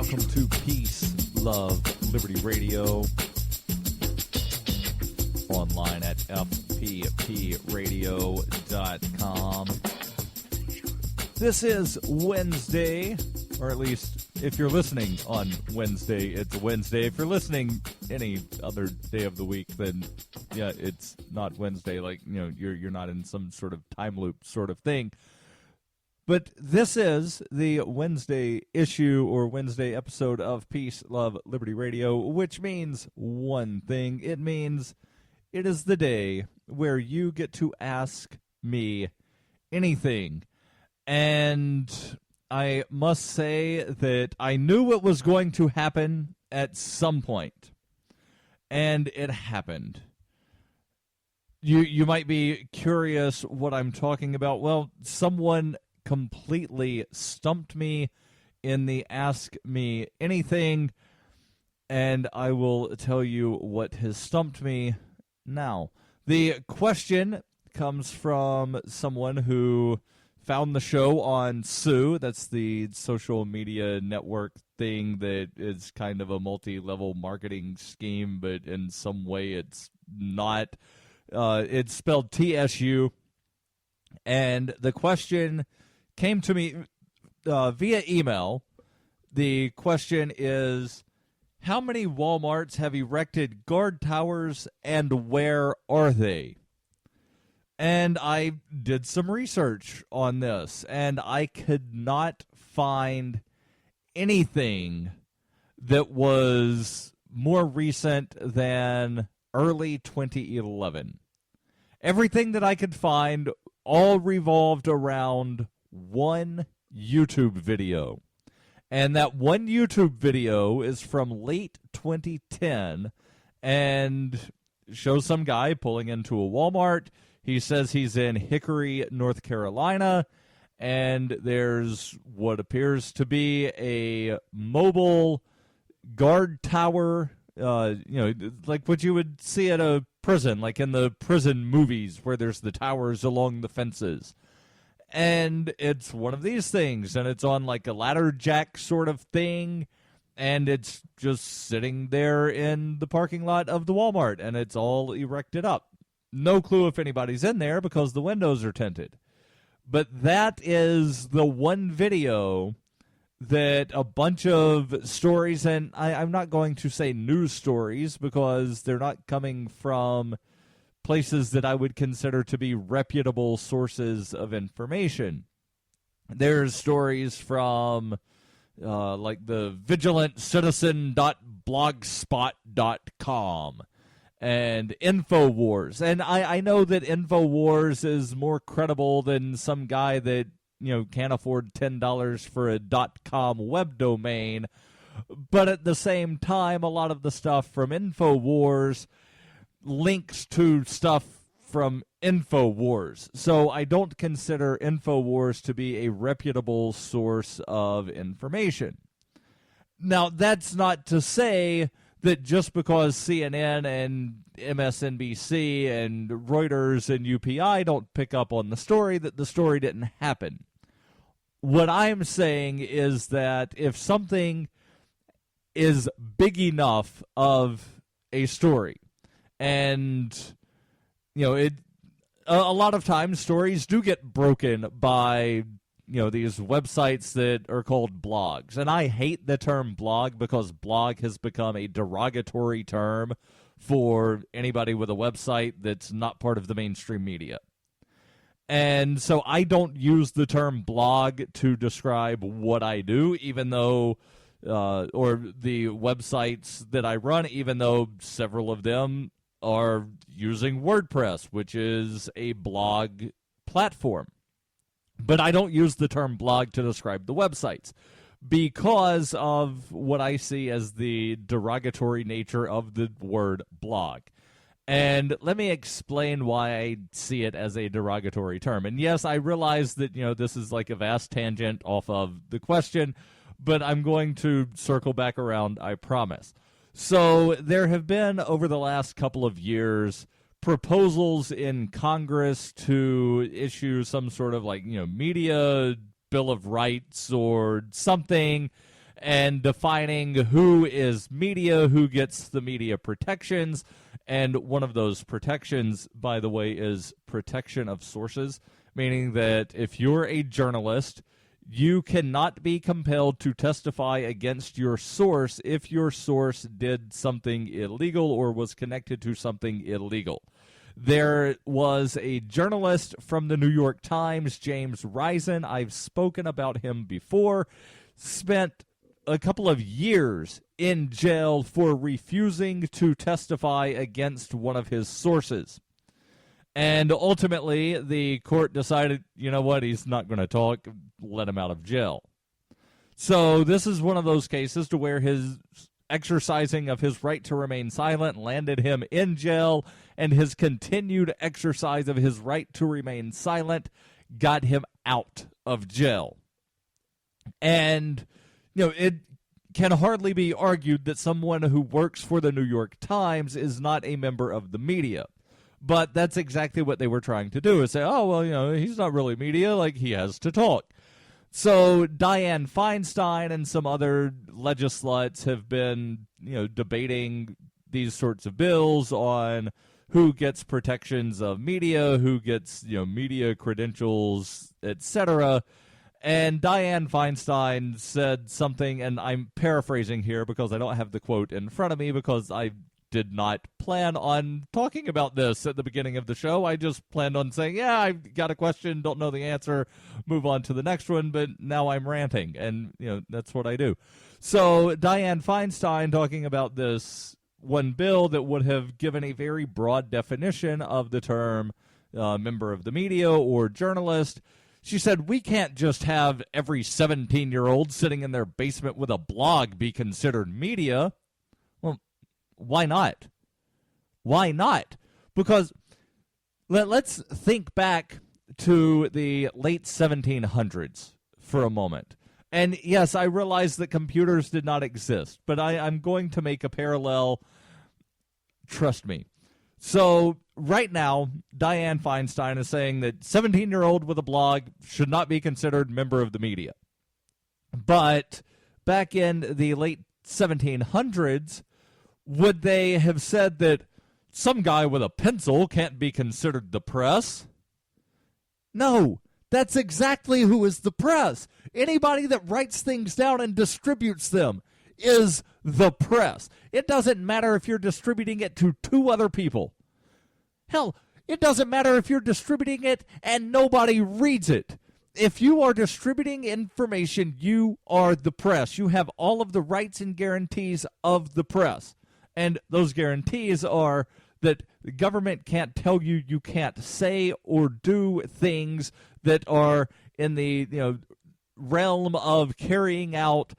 welcome to Peace, Love, Liberty Radio. Online at fppradio.com. This is Wednesday, or at least if you're listening on Wednesday, it's Wednesday. If you're listening any other day of the week, then yeah, it's not Wednesday. Like, you know, you're not in some sort of time loop sort of thing. But this is the Wednesday issue or Wednesday episode of Peace, Love, Liberty Radio, which means one thing. It means it is the day where you get to ask me anything. And I must say that I knew it was going to happen at some point. And it happened. You might be curious what I'm talking about. Well, someone completely stumped me in the Ask Me Anything, and I will tell you what has stumped me now. The question comes from someone who found the show on Sue. That's the social media network thing that is kind of a multi-level marketing scheme, but in some way it's not. It's spelled TSU, and the question came to me via email. The question is, how many Walmarts have erected guard towers and where are they? And I did some research on this, and I could not find anything that was more recent than early 2011. Everything that I could find all revolved around one YouTube video. And that one YouTube video is from late 2010 and shows some guy pulling into a Walmart. He says he's in Hickory, North Carolina, and there's what appears to be a mobile guard tower, like what you would see at a prison, like in the prison movies where there's the towers along the fences. And it's one of these things, and it's on like a ladder jack sort of thing, and it's just sitting there in the parking lot of the Walmart, and it's all erected up. No clue if anybody's in there because the windows are tinted. But that is the one video that a bunch of stories, and I'm not going to say news stories because they're not coming from places that I would consider to be reputable sources of information. There's stories from like the vigilantcitizen.blogspot.com and InfoWars. And I know that InfoWars is more credible than some guy that, you know, can't afford $10 for a .com web domain. But at the same time, a lot of the stuff from InfoWars links to stuff from InfoWars. So I don't consider InfoWars to be a reputable source of information. Now, that's not to say that just because CNN and MSNBC and Reuters and UPI don't pick up on the story, that the story didn't happen. What I'm saying is that if something is big enough of a story, and, you know, a lot of times stories do get broken by, you know, these websites that are called blogs. And I hate the term blog because blog has become a derogatory term for anybody with a website that's not part of the mainstream media. And so I don't use the term blog to describe what I do, even though, or the websites that I run, even though several of them are using WordPress, which is a blog platform. But I don't use the term blog to describe the websites because of what I see as the derogatory nature of the word blog. And let me explain why I see it as a derogatory term. And yes, I realize that, you know, this is like a vast tangent off of the question, but I'm going to circle back around, I promise. So there have been, over the last couple of years, proposals in Congress to issue some sort of, like, you know, media Bill of Rights or something, and defining who is media, who gets the media protections. And one of those protections, by the way, is protection of sources, meaning that if you're a journalist, you cannot be compelled to testify against your source if your source did something illegal or was connected to something illegal. There was a journalist from the New York Times, James Risen. I've spoken about him before. Spent a couple of years in jail for refusing to testify against one of his sources. And ultimately, the court decided, you know what, he's not going to talk, let him out of jail. So this is one of those cases to where his exercising of his right to remain silent landed him in jail, and his continued exercise of his right to remain silent got him out of jail. And, you know, it can hardly be argued that someone who works for the New York Times is not a member of the media. But that's exactly what they were trying to do, is say, oh, well, you know, he's not really media, like, he has to talk. So Dianne Feinstein and some other legislates have been, you know, debating these sorts of bills on who gets protections of media, who gets, you know, media credentials, etc. And Dianne Feinstein said something, and I'm paraphrasing here because I don't have the quote in front of me because I did not plan on talking about this at the beginning of the show. I just planned on saying, yeah, I've got a question, don't know the answer, move on to the next one, but now I'm ranting, and, you know, that's what I do. So Dianne Feinstein talking about this one bill that would have given a very broad definition of the term member of the media or journalist. She said, we can't just have every 17-year-old sitting in their basement with a blog be considered media. Well, why not? Why not? Because let's think back to the late 1700s for a moment. And yes, I realize that computers did not exist, but I'm going to make a parallel. Trust me. So right now, Dianne Feinstein is saying that 17-year-old with a blog should not be considered member of the media. But back in the late 1700s, would they have said that some guy with a pencil can't be considered the press? No, that's exactly who is the press. Anybody that writes things down and distributes them is the press. It doesn't matter if you're distributing it to two other people. Hell, it doesn't matter if you're distributing it and nobody reads it. If you are distributing information, you are the press. You have all of the rights and guarantees of the press. And those guarantees are that the government can't tell you you can't say or do things that are in the, you know, realm of carrying out,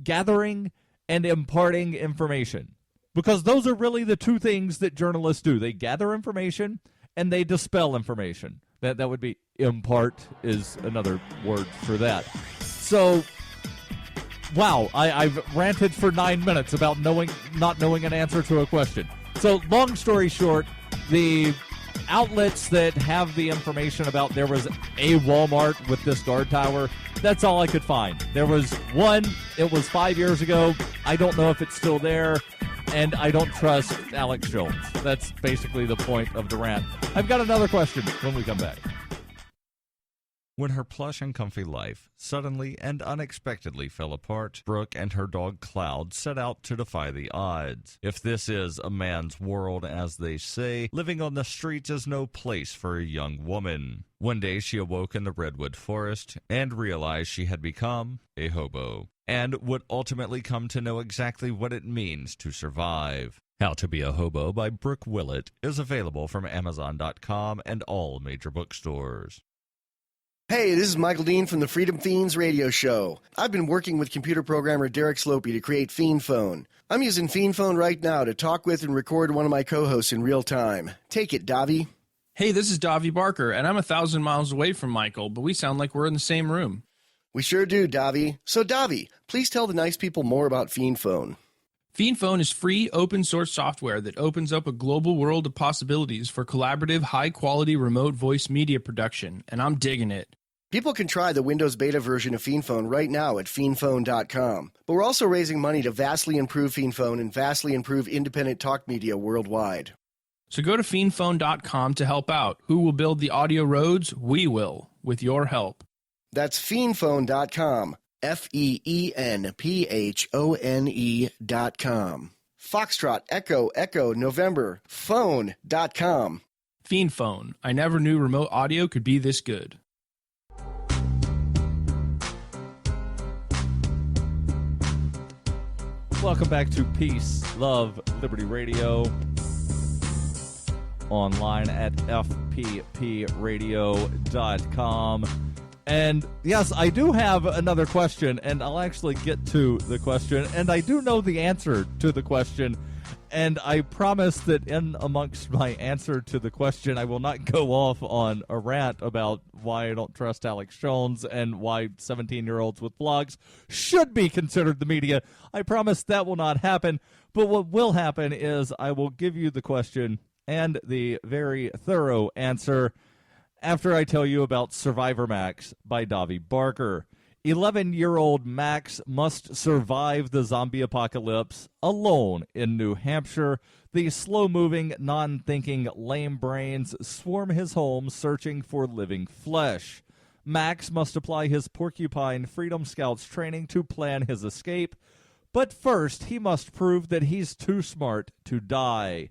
gathering, and imparting information. Because those are really the two things that journalists do. They gather information and they dispel information. That would be impart is another word for that. So, wow, I've ranted for 9 minutes about not knowing an answer to a question. So, long story short, the outlets that have the information about there was a Walmart with this guard tower, that's all I could find. There was one, it was 5 years ago. I don't know if it's still there, and I don't trust Alex Jones. That's basically the point of the rant. I've got another question when we come back. When her plush and comfy life suddenly and unexpectedly fell apart, Brooke and her dog Cloud set out to defy the odds. If this is a man's world, as they say, living on the streets is no place for a young woman. One day she awoke in the redwood forest and realized she had become a hobo, and would ultimately come to know exactly what it means to survive. How to Be a Hobo by Brooke Willett is available from Amazon.com and all major bookstores. Hey, this is Michael Dean from the Freedom Fiends radio show. I've been working with computer programmer Derek Slopey to create Fiend Phone. I'm using Fiend Phone right now to talk with and record one of my co-hosts in real time. Take it, Davi. Hey, this is Davi Barker, and I'm 1,000 miles away from Michael, but we sound like we're in the same room. We sure do, Davi. So, Davi, please tell the nice people more about Fiend Phone. Fiend Phone is free, open-source software that opens up a global world of possibilities for collaborative, high-quality remote voice media production, and I'm digging it. People can try the Windows beta version of PhonePhone right now at PhonePhone.com. But we're also raising money to vastly improve PhonePhone and vastly improve independent talk media worldwide. So go to PhonePhone.com to help out. Who will build the audio roads? We will, with your help. That's PhonePhone.com. FEENPHONE.com. Foxtrot, Echo, November, phone.com. PhonePhone. I never knew remote audio could be this good. Welcome back to Peace, Love, Liberty Radio. Online at fppradio.com. And yes, I do have another question, and I'll actually get to the question, and I do know the answer to the question, and I promise that in amongst my answer to the question, I will not go off on a rant about why I don't trust Alex Jones and why 17-year-olds with blogs should be considered the media. I promise that will not happen, but what will happen is I will give you the question and the very thorough answer after I tell you about Survivor Max by Davi Barker. 11-year-old Max must survive the zombie apocalypse alone in New Hampshire. The slow-moving, non-thinking lame brains swarm his home searching for living flesh. Max must apply his Porcupine Freedom Scouts training to plan his escape, but first he must prove that he's too smart to die.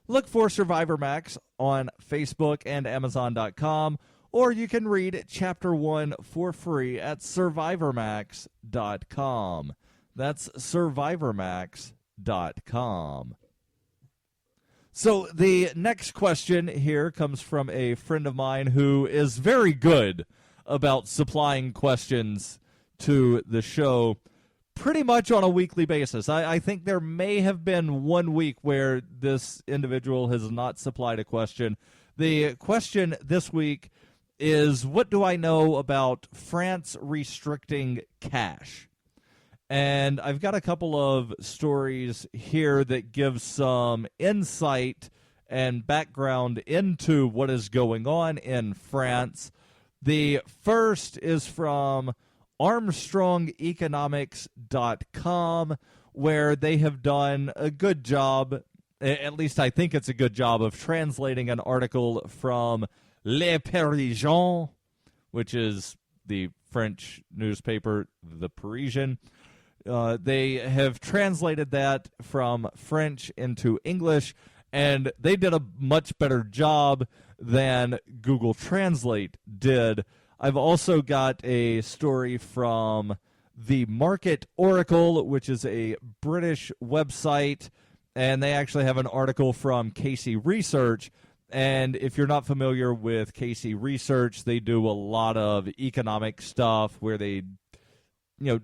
Look for Survivor Max on Facebook and Amazon.com, or you can read Chapter 1 for free at SurvivorMax.com. That's SurvivorMax.com. So the next question here comes from a friend of mine who is very good about supplying questions to the show pretty much on a weekly basis. I think there may have been 1 week where this individual has not supplied a question. The question this week is, what do I know about France restricting cash? And I've got a couple of stories here that give some insight and background into what is going on in France. The first is from ArmstrongEconomics.com, where they have done a good job, at least I think it's a good job, of translating an article from Le Parisien, which is the French newspaper, The Parisian. They have translated that from French into English, and they did a much better job than Google Translate did. I've also got a story from the Market Oracle, which is a British website, and they actually have an article from Casey Research. And if you're not familiar with Casey Research, they do a lot of economic stuff where they,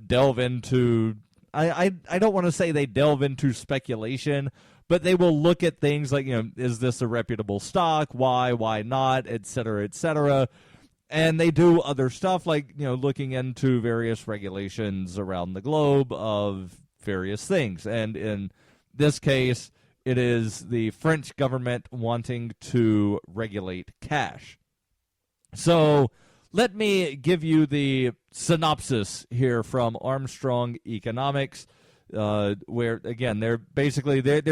delve into, I don't want to say they delve into speculation, but they will look at things like, is this a reputable stock? Why not? Et cetera, et cetera. And they do other stuff like, looking into various regulations around the globe of various things. And in this case, it is the French government wanting to regulate cash. So let me give you the synopsis here from Armstrong Economics, where, again, they're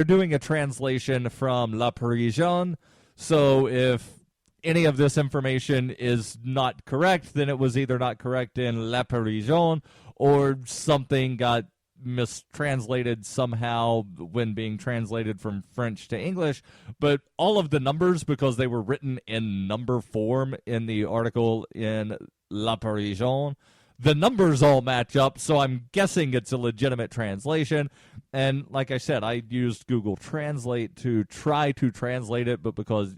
doing a translation from La Parisienne. So if any of this information is not correct, then it was either not correct in La Parisienne or something got mistranslated somehow when being translated from French to English. But all of the numbers, because they were written in number form in the article in La Parisienne, the numbers all match up, so I'm guessing it's a legitimate translation. And like I said, I used Google Translate to try to translate it, but because,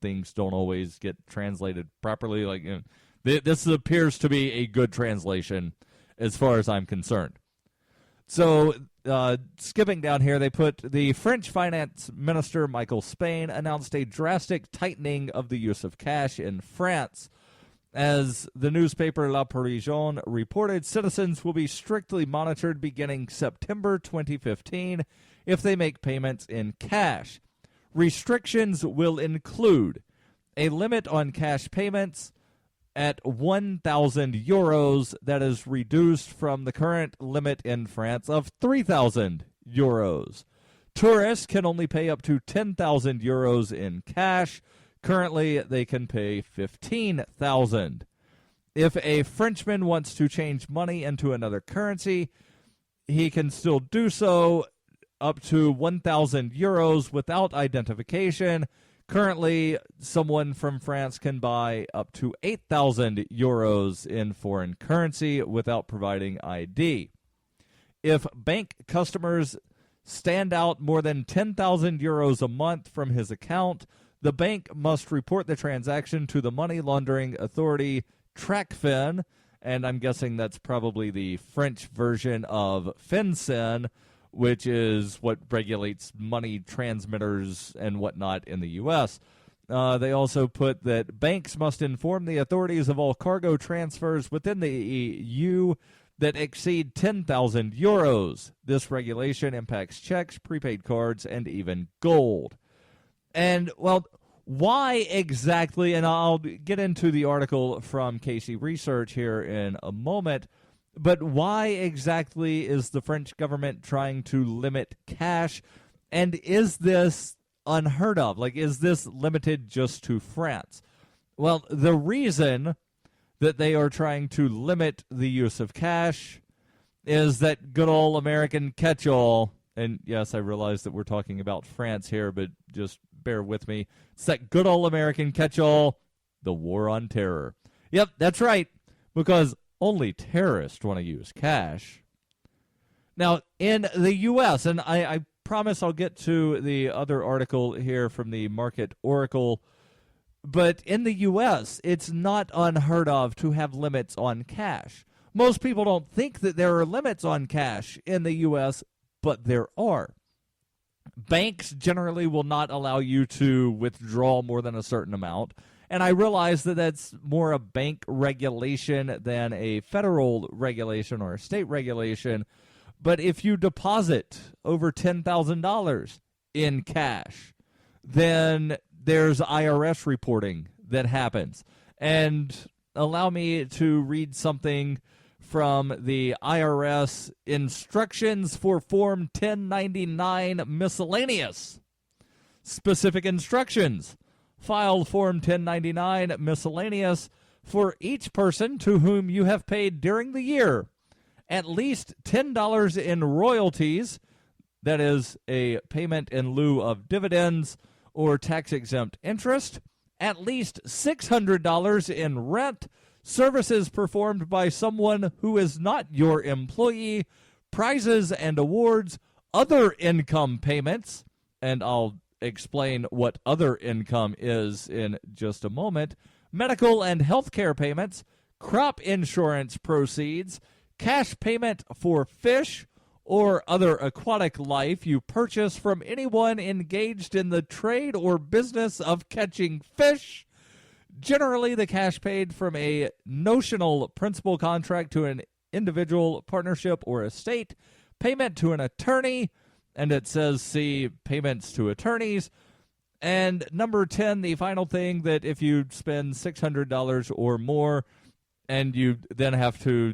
things don't always get translated properly, this appears to be a good translation as far as I'm concerned. So, skipping down here, they put the French finance minister, Michael Spain, announced a drastic tightening of the use of cash in France. As the newspaper La Parisienne reported, citizens will be strictly monitored beginning September 2015 if they make payments in cash. Restrictions will include a limit on cash payments, at 1,000 euros. That is reduced from the current limit in France of 3,000 euros. Tourists can only pay up to 10,000 euros in cash. Currently, they can pay 15,000. If a Frenchman wants to change money into another currency, he can still do so up to 1,000 euros without identification. Currently, someone from France can buy up to 8,000 euros in foreign currency without providing ID. If bank customers stand out more than 10,000 euros a month from his account, the bank must report the transaction to the money laundering authority TRACFIN, and I'm guessing that's probably the French version of FinCEN, which is what regulates money transmitters and whatnot in the U.S. They also put that banks must inform the authorities of all cargo transfers within the EU that exceed 10,000 euros. This regulation impacts checks, prepaid cards, and even gold. And, well, why exactly, and I'll get into the article from Casey Research here in a moment, but why exactly is the French government trying to limit cash? And is this unheard of? Like, is this limited just to France? Well, the reason that they are trying to limit the use of cash is that good old American catch-all. And yes, I realize that we're talking about France here, but just bear with me. It's that good old American catch-all, the war on terror. Yep, that's right, because only terrorists want to use cash. Now, in the U.S., and I promise I'll get to the other article here from the Market Oracle, but in the U.S., it's not unheard of to have limits on cash. Most people don't think that there are limits on cash in the U.S., but there are. Banks generally will not allow you to withdraw more than a certain amount. And I realize that that's more a bank regulation than a federal regulation or a state regulation. But if you deposit over $10,000 in cash, then there's IRS reporting that happens. And allow me to read something from the IRS instructions for Form 1099 miscellaneous. Specific instructions. File Form 1099 miscellaneous for each person to whom you have paid during the year at least $10 in royalties, that is a payment in lieu of dividends or tax-exempt interest, at least $600 in rent, services performed by someone who is not your employee, prizes and awards, other income payments, and I'll explain what other income is in just a moment, medical and health care payments, crop insurance proceeds, cash payment for fish or other aquatic life you purchase from anyone engaged in the trade or business of catching fish. Generally, the cash paid from a notional principal contract to an individual, partnership, or estate, payment to an attorney, and it says see payments to attorneys. And number 10, the final thing, that if you spend $600 or more and you then have to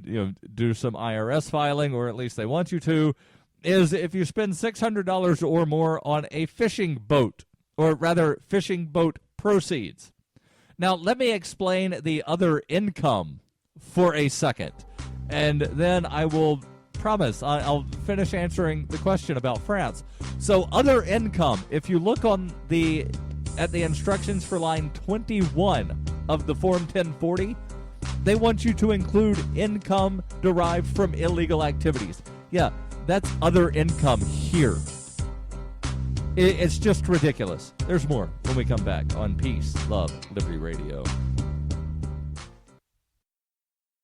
do some IRS filing, or at least they want you to, is if you spend $600 or more on a fishing boat, or rather fishing boat proceeds. Now, let me explain the other income for a second, and then I will promise I'll finish answering the question about France. So, other income, if you look at the instructions for line 21 of the Form 1040, they want you to include income derived from illegal activities. Yeah, that's other income here. It's just ridiculous. There's more when we come back on Peace, Love, Liberty Radio.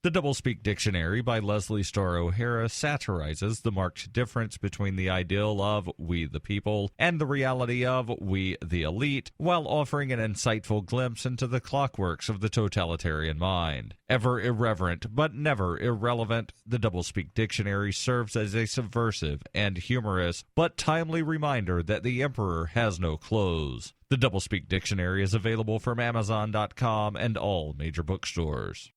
The Doublespeak Dictionary by Leslie Starr O'Hara satirizes the marked difference between the ideal of we the people and the reality of we the elite, while offering an insightful glimpse into the clockworks of the totalitarian mind. Ever irreverent but never irrelevant, the Doublespeak Dictionary serves as a subversive and humorous but timely reminder that the emperor has no clothes. The Doublespeak Dictionary is available from Amazon.com and all major bookstores.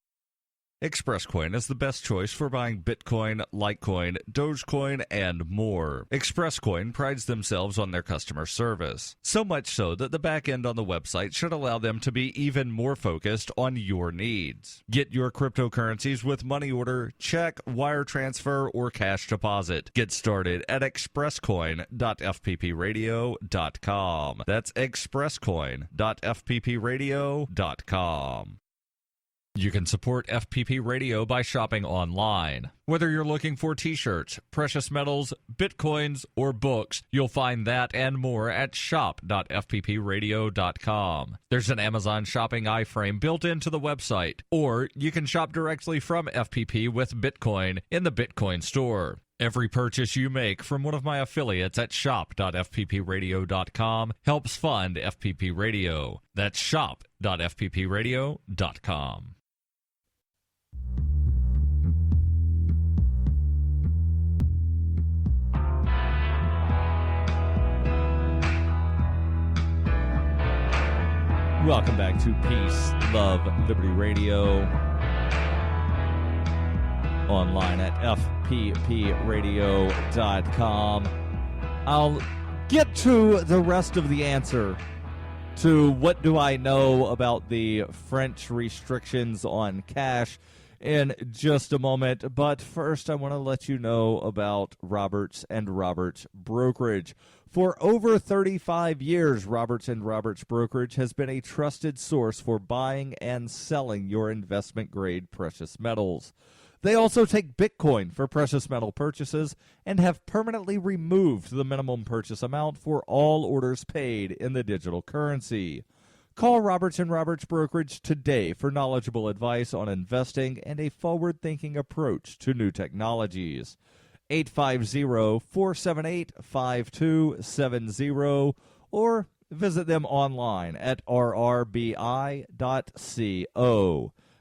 ExpressCoin is the best choice for buying Bitcoin, Litecoin, Dogecoin, and more. ExpressCoin prides themselves on their customer service, so much so that the back end on the website should allow them to be even more focused on your needs. Get your cryptocurrencies with money order, check, wire transfer, or cash deposit. Get started at expresscoin.fppradio.com. That's expresscoin.fppradio.com. You can support FPP Radio by shopping online. Whether you're looking for t-shirts, precious metals, bitcoins, or books, you'll find that and more at shop.fppradio.com. There's an Amazon shopping iframe built into the website, or you can shop directly from FPP with Bitcoin in the Bitcoin store. Every purchase you make from one of my affiliates at shop.fppradio.com helps fund FPP Radio. That's shop.fppradio.com. Welcome back to Peace, Love, Liberty Radio. Online at fppradio.com. I'll get to the rest of the answer to what do I know about the French restrictions on cash in just a moment. But first, I want to let you know about Roberts & Roberts Brokerage. For over 35 years, Roberts & Roberts Brokerage has been a trusted source for buying and selling your investment-grade precious metals. They also take Bitcoin for precious metal purchases and have permanently removed the minimum purchase amount for all orders paid in the digital currency. Call Roberts & Roberts Brokerage today for knowledgeable advice on investing and a forward-thinking approach to new technologies. 850-478-5270 or visit them online at rrbi.co.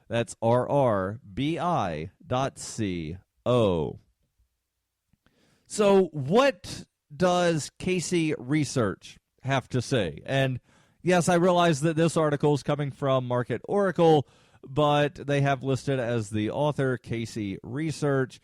That's rrbi.co. So what does Casey Research have to say? And yes, I realize that this article is coming from Market Oracle, but they have listed as the author Casey Research.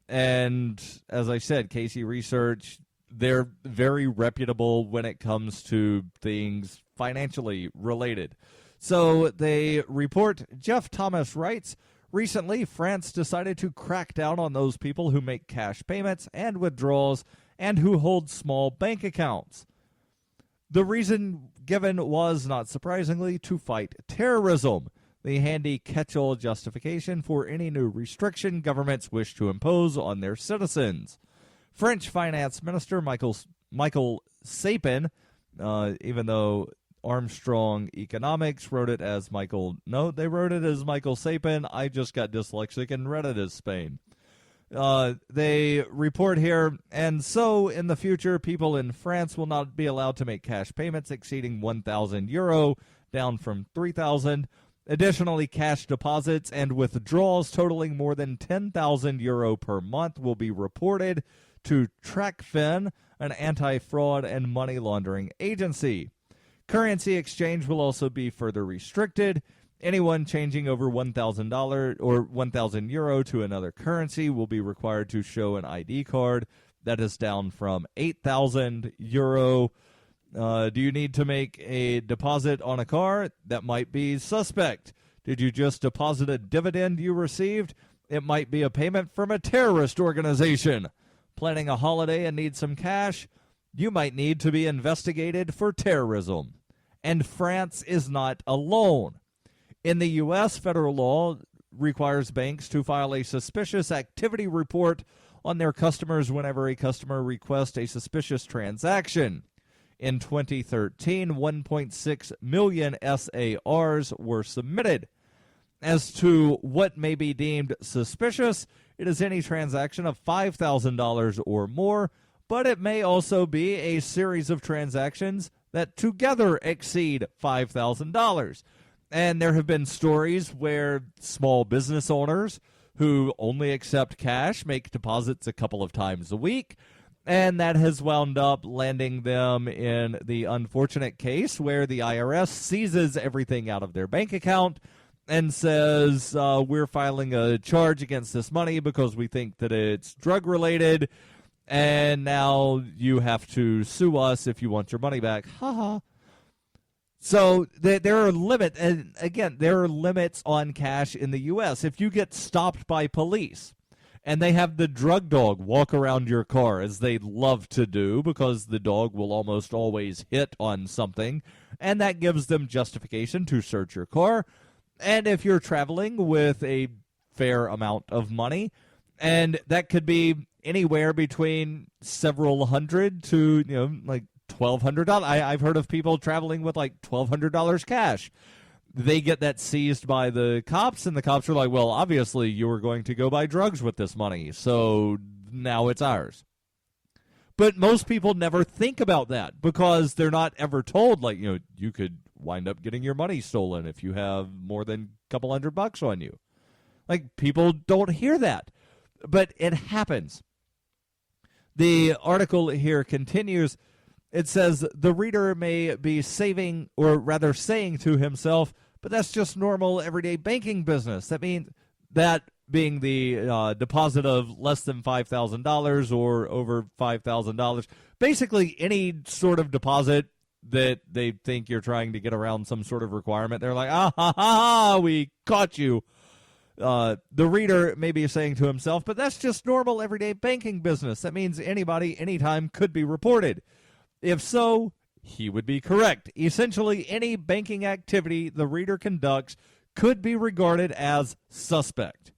And as I said, Casey Research, they're very reputable when it comes to things financially related. So they report, Jeff Thomas writes, recently France decided to crack down on those people who make cash payments and withdrawals and who hold small bank accounts. The reason given was, not surprisingly, to fight terrorism, the handy catch-all justification for any new restriction governments wish to impose on their citizens. French Finance Minister Michael Sapin, even though Armstrong Economics wrote it as Michael... No, they wrote it as Michael Sapin. I just got dyslexic and read it as Spain. They report here, and so in the future, people in France will not be allowed to make cash payments exceeding €1,000, down from 3,000. Additionally, cash deposits and withdrawals totaling more than €10,000 per month will be reported to TRACFIN, an anti-fraud and money laundering agency. Currency exchange will also be further restricted. Anyone changing over $1,000 or €1,000 to another currency will be required to show an ID card. That is down from €8,000. Do you need to make a deposit on a car? That might be suspect. Did you just deposit a dividend you received? It might be a payment from a terrorist organization. Planning a holiday and need some cash? You might need to be investigated for terrorism. And France is not alone. In the U.S., federal law requires banks to file a suspicious activity report on their customers whenever a customer requests a suspicious transaction. In 2013, 1.6 million SARs were submitted. As to what may be deemed suspicious, it is any transaction of $5,000 or more, but it may also be a series of transactions that together exceed $5,000. And there have been stories where small business owners who only accept cash make deposits a couple of times a week, and that has wound up landing them in the unfortunate case where the IRS seizes everything out of their bank account and says, we're filing a charge against this money because we think that it's drug-related, and now you have to sue us if you want your money back. Ha ha. So there are limits, and again, there are limits on cash in the U.S. If you get stopped by police and they have the drug dog walk around your car, as they love to do, because the dog will almost always hit on something, and that gives them justification to search your car. And if you're traveling with a fair amount of money, and that could be anywhere between several hundred to, like $1,200. I've heard of people traveling with like $1,200 cash. They get that seized by the cops, and the cops are like, well, obviously you were going to go buy drugs with this money, so now it's ours. But most people never think about that because they're not ever told, like, you could wind up getting your money stolen if you have more than a couple $100 on you. Like, people don't hear that, but it happens. The article here continues. It says the reader may be saying to himself, but that's just normal everyday banking business. That means that being the deposit of less than $5,000 or over $5,000, basically any sort of deposit that they think you're trying to get around some sort of requirement. They're like, ah, ha, ha, ha, we caught you. The reader may be saying to himself, but that's just normal everyday banking business. That means anybody, anytime could be reported. If so, he would be correct. Essentially, any banking activity the reader conducts could be regarded as suspect.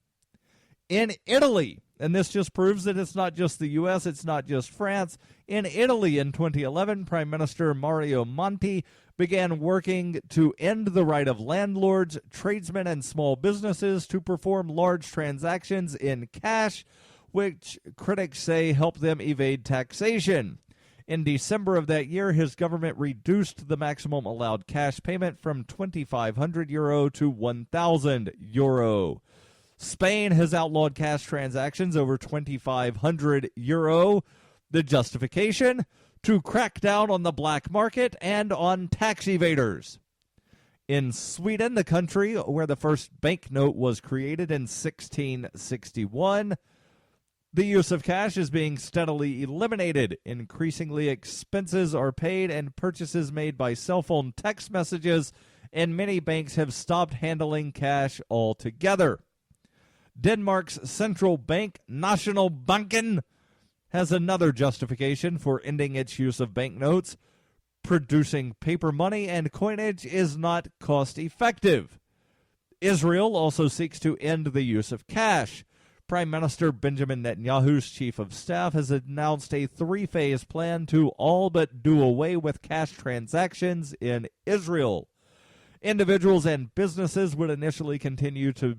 In Italy, and this just proves that it's not just the U.S., it's not just France. In Italy in 2011, Prime Minister Mario Monti began working to end the right of landlords, tradesmen, and small businesses to perform large transactions in cash, which critics say help them evade taxation. In December of that year, his government reduced the maximum allowed cash payment from €2,500 to €1,000. Spain has outlawed cash transactions over €2,500. The justification? To crack down on the black market and on tax evaders. In Sweden, the country where the first banknote was created in 1661, the use of cash is being steadily eliminated. Increasingly, expenses are paid and purchases made by cell phone text messages, and many banks have stopped handling cash altogether. Denmark's central bank, Nationalbanken, has another justification for ending its use of banknotes. Producing paper money and coinage is not cost-effective. Israel also seeks to end the use of cash. Prime Minister Benjamin Netanyahu's chief of staff has announced a three-phase plan to all but do away with cash transactions in Israel. Individuals and businesses would initially continue to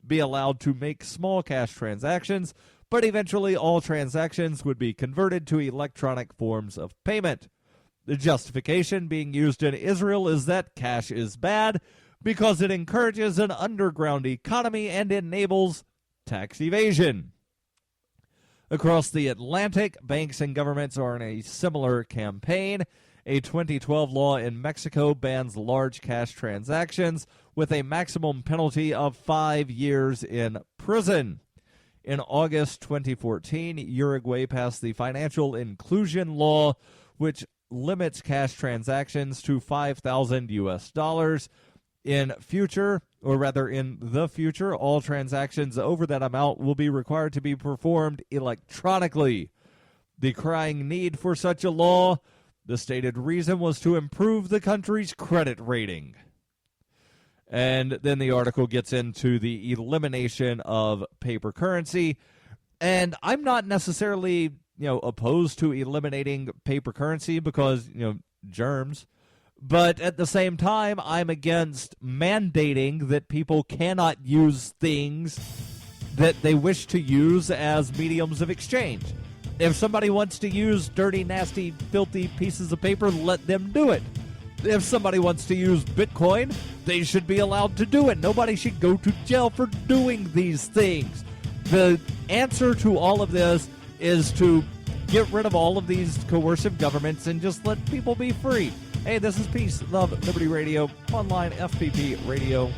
be allowed to make small cash transactions, but eventually all transactions would be converted to electronic forms of payment. The justification being used in Israel is that cash is bad because it encourages an underground economy and enables tax evasion. Across the Atlantic, banks and governments are in a similar campaign. A 2012 law in Mexico bans large cash transactions with a maximum penalty of 5 years in prison. In August 2014, Uruguay passed the Financial Inclusion Law, which limits cash transactions to $5,000. In the future, all transactions over that amount will be required to be performed electronically. The crying need for such a law, the stated reason was to improve the country's credit rating. And then the article gets into the elimination of paper currency. And I'm not necessarily, opposed to eliminating paper currency because, germs. But at the same time, I'm against mandating that people cannot use things that they wish to use as mediums of exchange. If somebody wants to use dirty, nasty, filthy pieces of paper, let them do it. If somebody wants to use Bitcoin, they should be allowed to do it. Nobody should go to jail for doing these things. The answer to all of this is to get rid of all of these coercive governments and just let people be free. Hey, this is Peace, Love, Liberty Radio, online, fppradio.com.